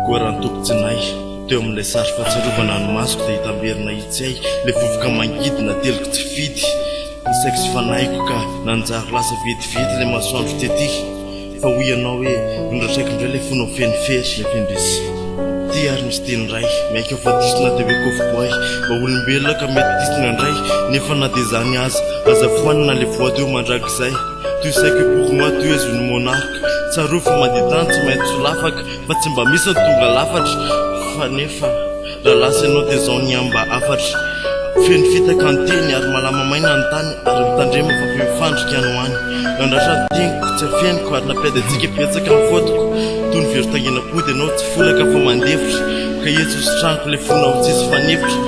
Goran-tokotsinay teo amin'ilay sary fahatsiarovana ny masoko dia hitamberina itsy le vovoka mangidina teloko tsy fidy isaiko sy fanaiko ka nanjary lasa vetivety le masoandro tety fa hoy ianao hoe ndraitraiko indray le fonao fenifery findrisy ty ary misy teny ray mainka fa disona dia hoe kofoboay mba olombelona ka mety disina indray nefa na dia zany aza foanina le voateo mandrakizay tu sais que pour moi tu es une monarque tsarofa maditany tsy mainty solafaka fa tsy mba misy ny tonga lafatra fa nefa rahalasa ianao dia zao ny amba afatra feno fitaka ny teny ary malama maina ny tany ary mitandrema fa fefandrika any hoany nandratra ny teniko tsy afeniko ary nampiady betsaka ny fotoko toy ny verotangenam-pody ianao tsy folaka fa mandefitra ka jesosy traniko le fonao tsisy fanefitra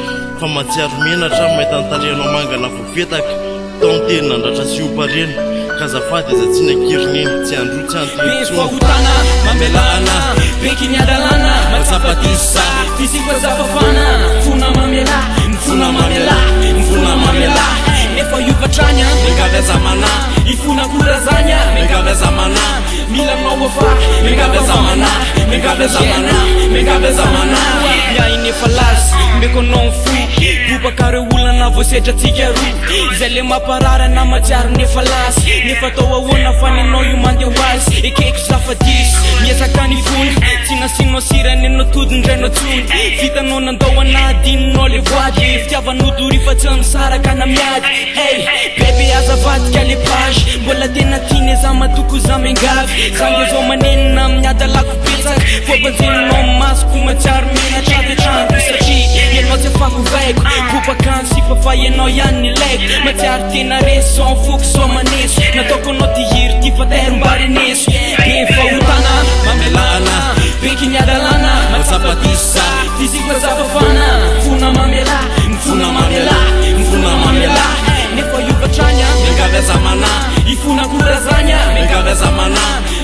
fa matsiaro menatra mahita nytandrianao mangana vofetaka tao ny teny nandratra sy oparena kazafady iza tsy nakirineny tsy andro tsy antohotana mamelana beky ny adalana matsapatisa fisiko zafafana fona mamela mfona mamela mfona mamela nefa iovatranya mengavazamana ifona kurazanya mengavazamana mila mnaoafa mengavazamana mengavazamana mengavazamana yahy nefa lasy mekonao fo bobakare olana vosedratsika roa izay le mamparara na matsiaro nefa lasy nefa tao ahoana fa ninao io mandeha hoazy ekeko zafadisy miezaka ny fony tsy nasinao sirany anao todindrainao tsony vitanao nandao anahadininao le voady fitiavan'odory fa tsy misaraka na miady hey bebe azavadika le page mbola tena tiany za matoko za mengavy zange zao manenina miadalako betsaka fobanjeninao masoko matsiaro menatra de trango satria ianao tsy afakovaiko bobakansy fa fa ianao ihany ny laiko matsiaro tena resy so foko so maneso nataoko anao tihiry ty fa terombary neso be fahotana mamelana beky ny adalana matsapatisa fisiko zafafana mfona mamela mfona mamela mfona mamela nefa iovatranya mengavazamana ifona kurazanya mengavazamana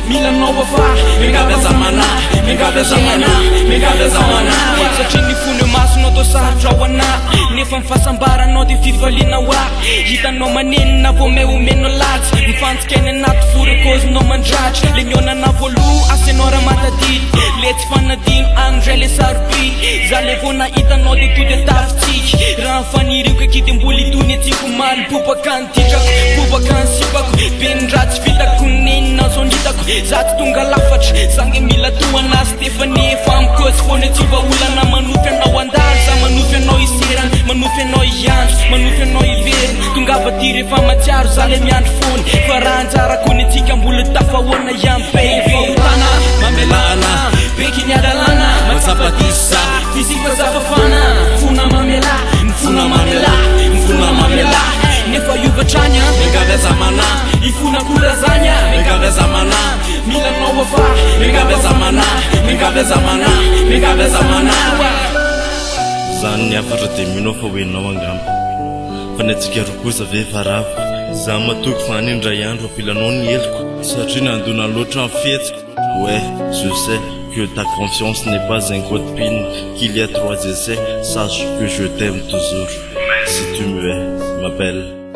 mila mnaoafa mengavazamana mengavazamana mengavazamana satria ny fony masonao tô saratra ao ana nefa mifasambaranao dia fifaliana oa hitanao manenina vo meomenao latsy mifantikany anaty forekozinao mandratry le mionana voaloha asianao raha matadity le tsy fanadigny andray le saroby za le vo nahitanao dia to dia tafitsika raha fanirioko akidy mbola itony atsiko maly bobaka nytitrako bobaka nysipako be ndratsy vitako nenina zao nitako za tsy tonga lafatra zange mila toana stefane efa mikosy fony atsova olana manofy anao andary za manofy anao iserana manofy anao iandro manofy anao ivery tongava ty rehefa matsiaro za le miandro fony fa raha anjarako ny atsika mbola tafahoana iampe fahotana mamelana beky ny adalana matsapatisa fisiko zafafana mfona mamela mfona mamela mfona mamela nefa iovatranya mengavazamana ifona kurazanya mengavazamana mila mnaoafa mengavazamana mengavazamana mengavazamana zany ny afatra dia minao fa hoenao angamba fa ny atsika roa kosa ve farava za matoky fa any indray andro afilanao ny heloko satria nandona loatra ny fihetsiko ouais je sais que ta confiance n'est pas un code PIN qu'il y a 3 essais sache que je t'aime toujours si tu me hais ma belle